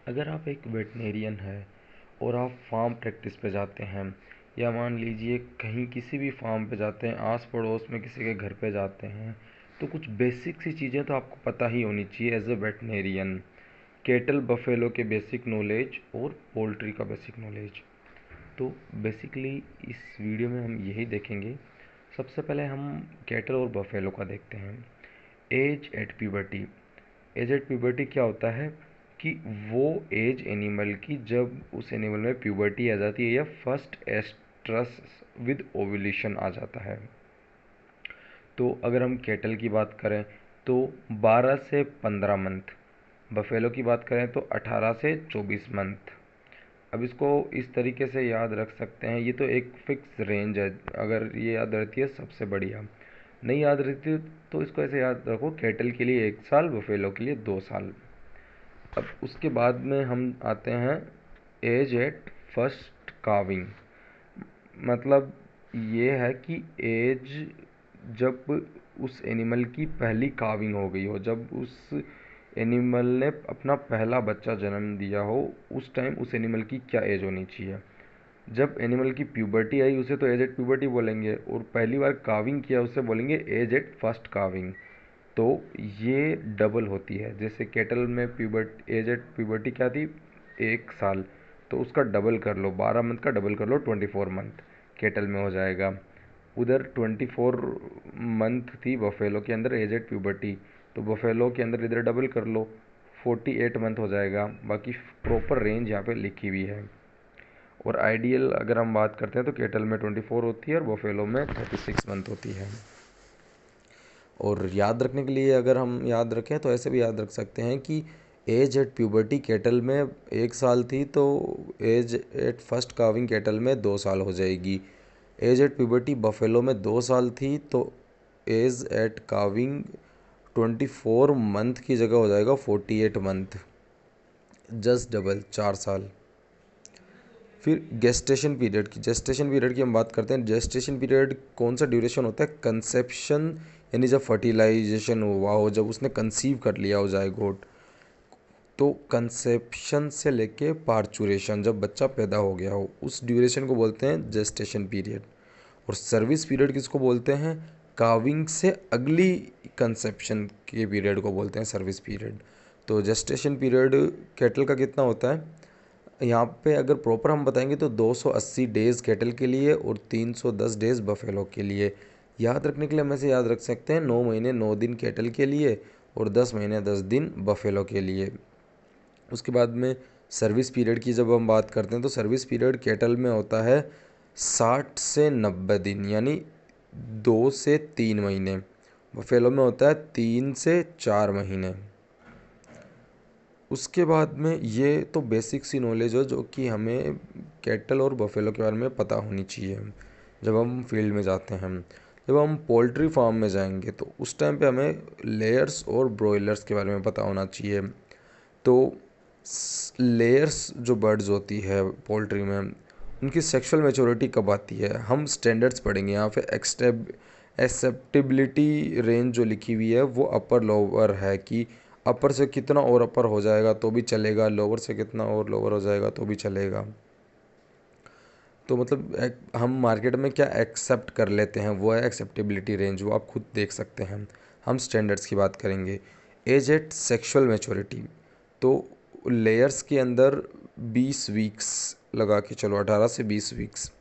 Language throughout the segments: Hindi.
अगर आप एक वेटनेरियन हैं और आप फार्म प्रैक्टिस पे जाते हैं, या मान लीजिए कहीं किसी भी फार्म पे जाते हैं, आस पड़ोस में किसी के घर पे जाते हैं, तो कुछ बेसिक सी चीज़ें तो आपको पता ही होनी चाहिए as a veterinarian. Cattle buffalo के बेसिक नॉलेज और पोल्ट्री का बेसिक नॉलेज। तो बेसिकली इस वीडियो में हम यही देखेंगे। सबसे पहले हम कैटल और बफेलो का देखते हैं। Age at puberty. Age at puberty क्या होता है कि वो एज एनिमल की जब उस एनिमल में प्यूबर्टी आ जाती है या फर्स्ट एस्ट्रस विद ओव्यूलेशन आ जाता है। तो अगर हम कैटल की बात करें तो 12 से 15 मंथ, बफेलो की बात करें तो 18 से 24 मंथ। अब इसको इस तरीके से याद रख सकते हैं, ये तो एक फिक्स रेंज है, अगर ये याद रहती है सबसे बढ़िया। नहीं याद रहती तो इसको ऐसे याद रखो, कैटल के लिए 1 साल, बफेलो के लिए 2 साल। अब उसके बाद में हम आते हैं एज एट फर्स्ट काविंग। मतलब ये है कि एज जब उस एनिमल की पहली काविंग हो गई हो, जब उस एनिमल ने अपना पहला बच्चा जन्म दिया हो, उस टाइम उस एनिमल की क्या एज होनी चाहिए। जब एनिमल की प्यूबर्टी आई उसे तो एज एट प्यूबर्टी बोलेंगे, और पहली बार काविंग किया उसे बोलेंगे एज एट फर्स्ट काविंग। तो ये डबल होती है। जैसे कैटल में प्यूबर्ट एज एट प्यूबर्टी क्या थी, 1 साल, तो उसका डबल कर लो, 12 मंथ का डबल कर लो, 24 मंथ कैटल में हो जाएगा। उधर 24 मंथ थी बफेलो के अंदर एज एट प्यूबर्टी, तो बफेलो के अंदर इधर डबल कर लो, 48 मंथ हो जाएगा। बाकी प्रॉपर रेंज यहाँ पे लिखी हुई है। और आइडियल अगर हम बात करते हैं तो कैटल में 24 होती है और बफेलो में 36 मंथ होती है। और याद रखने के लिए अगर हम याद रखें तो ऐसे भी याद रख सकते हैं कि एज एट प्यूबर्टी कैटल में 1 साल थी, तो age at first calving cattle में 2 साल हो जाएगी। एज एट प्यूबर्टी बफेलो में 2 साल थी, तो एज एट काविंग 24 मंथ की जगह हो जाएगा 48 मंथ, जस्ट डबल, 4 साल। फिर जेस्टेशन पीरियड की हम बात करते हैं। जेस्टेशन पीरियड कौन सा ड्यूरेशन होता है, कंसेप्शन, यानी जब फर्टिलाइजेशन हुआ हो, जब उसने कंसीव कर लिया हो जायगोट, तो कंसेप्शन से लेके पार्चुरेशन, जब बच्चा पैदा हो गया हो, उस ड्यूरेशन को बोलते हैं जेस्टेशन पीरियड। और सर्विस पीरियड किसको बोलते हैं, काविंग से अगली कंसेप्शन के पीरियड को बोलते हैं सर्विस पीरियड। तो जेस्टेशन पीरियड कैटल का कितना होता है, यहाँ पे अगर प्रॉपर हम बताएंगे तो 280 डेज़ कैटल के लिए और 310 डेज़ बफेलो के लिए। याद रखने के लिए हम ऐसे याद रख सकते हैं, 9 महीने 9 दिन कैटल के लिए और 10 महीने 10 दिन बफेलो के लिए। उसके बाद में सर्विस पीरियड की जब हम बात करते हैं तो सर्विस पीरियड कैटल में होता है 60 से 90 दिन, यानी 2 से 3 महीने। बफेलो में होता है 3 से 4 महीने। उसके बाद में ये तो बेसिक सी नॉलेज हो जो कि हमें कैटल और बफेलो के बारे में पता होनी चाहिए जब हम फील्ड में जाते हैं। जब हम पोल्ट्री फार्म में जाएंगे तो उस टाइम पे हमें लेयर्स और ब्रॉयलर्स के बारे में पता होना चाहिए। तो लेयर्स जो बर्ड्स होती है पोल्ट्री में, उनकी सेक्सुअल मैच्योरिटी कब आती है, हम स्टैंडर्ड्स पढ़ेंगे यहाँ पे। एक्सेप्टेबिलिटी रेंज जो लिखी हुई है वो अपर लोअर है, कि अपर से कितना और अपर हो जाएगा तो भी चलेगा, लोअर से कितना और लोअर हो जाएगा तो भी चलेगा। तो मतलब हम मार्केट में क्या एक्सेप्ट कर लेते हैं वो है एक्सेप्टेबिलिटी रेंज, वो आप खुद देख सकते हैं। हम स्टैंडर्ड्स की बात करेंगे। एज एट सेक्सुअल मैच्योरिटी, तो लेयर्स के अंदर 20 वीक्स लगा के चलो, 18 से 20 वीक्स।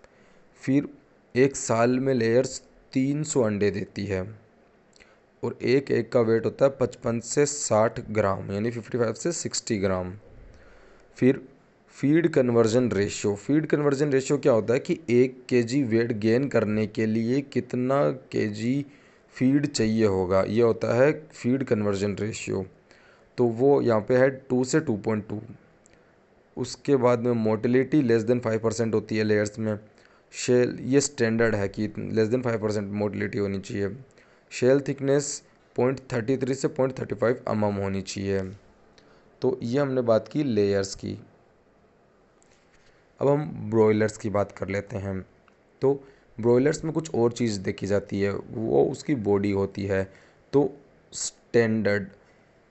फिर 1 साल में लेयर्स 300 अंडे देती है और एक एक का वेट होता है 55 से 60 ग्राम, यानी 55 से 60 ग्राम। फिर फीड कन्वर्जन रेशियो क्या होता है कि 1 kg वेट गेन करने के लिए कितना kg फीड चाहिए होगा, ये होता है फीड कन्वर्जन रेशियो। तो वो यहाँ पे है 2 से 2.2। उसके बाद में मोटिलिटी लेस देन 5% होती है लेयर्स में। शेल, ये स्टैंडर्ड है कि लेस देन 5% मोटिलिटी होनी चाहिए। शेल थिकनेस 0.33 से 0.35 होनी चाहिए। तो ये हमने बात की लेयर्स की। अब हम ब्रॉयलर्स की बात कर लेते हैं। तो ब्रॉयलर्स में कुछ और चीज़ देखी जाती है, वो उसकी बॉडी होती है। तो स्टैंडर्ड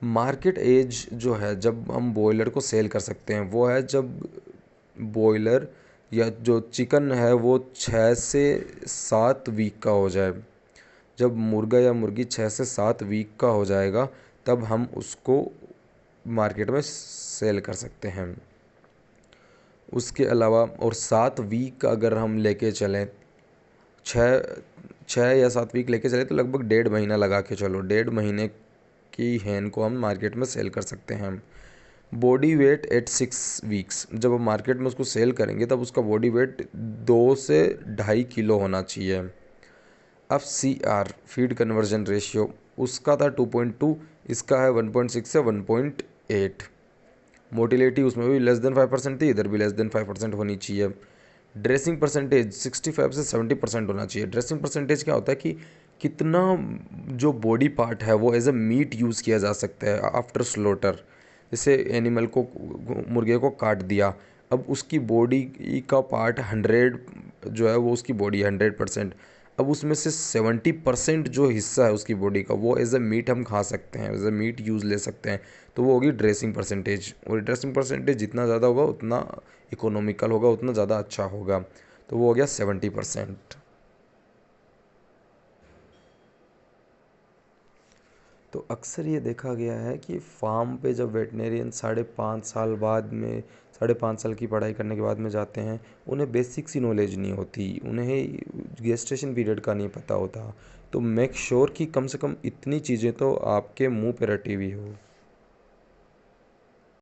मार्केट एज जो है जब हम बॉयलर को सेल कर सकते हैं वो है जब बॉयलर या जो चिकन है वो 6 से 7 वीक का हो जाए। जब मुर्गा या मुर्गी 6 से 7 वीक का हो जाएगा तब हम उसको मार्केट में सेल कर सकते हैं। उसके अलावा और 7 वीक अगर हम लेके चलें, छः 6 या 7 वीक लेके चले तो लगभग 1.5 महीना लगा के चलो, 1.5 महीने की हैन को हम मार्केट में सेल कर सकते हैं। बॉडी वेट एट 6 वीक्स, जब हम मार्केट में उसको सेल करेंगे तब उसका बॉडी वेट 2 से 2.5 किलो होना चाहिए। अब CR फीड कन्वर्जन रेशियो उसका था 2.2, इसका है 1.6 से 1.8। मोटिलिटी उसमें भी लेस देन 5% थी, इधर भी लेस देन 5% होनी चाहिए। ड्रेसिंग परसेंटेज 65 से 70% होना चाहिए। ड्रेसिंग परसेंटेज क्या होता है कि कितना जो बॉडी पार्ट है वो एज अ मीट यूज़ किया जा सकता है आफ्टर स्लोटर। जैसे एनिमल को, मुर्गे को काट दिया, अब उसकी बॉडी का पार्ट 100 जो है वो उसकी बॉडी 100%, अब उसमें से 70% जो हिस्सा है उसकी बॉडी का वो एज अ मीट हम खा सकते हैं, एज अ मीट यूज़ ले सकते हैं, तो वो होगी ड्रेसिंग परसेंटेज। और ड्रेसिंग परसेंटेज जितना ज़्यादा होगा उतना इकोनॉमिकल होगा, उतना ज़्यादा अच्छा होगा, तो वो हो गया 70%। तो अक्सर ये देखा गया है कि फार्म पे जब वेटनेरियन 5.5 साल बाद में, 5.5 साल की पढ़ाई करने के बाद में जाते हैं, उन्हें बेसिक सी नॉलेज नहीं होती, उन्हें गेस्टेशन पीरियड का नहीं पता होता। तो मेक श्योर कि कम से कम इतनी चीज़ें तो आपके मुंह पे रटी हुई हो।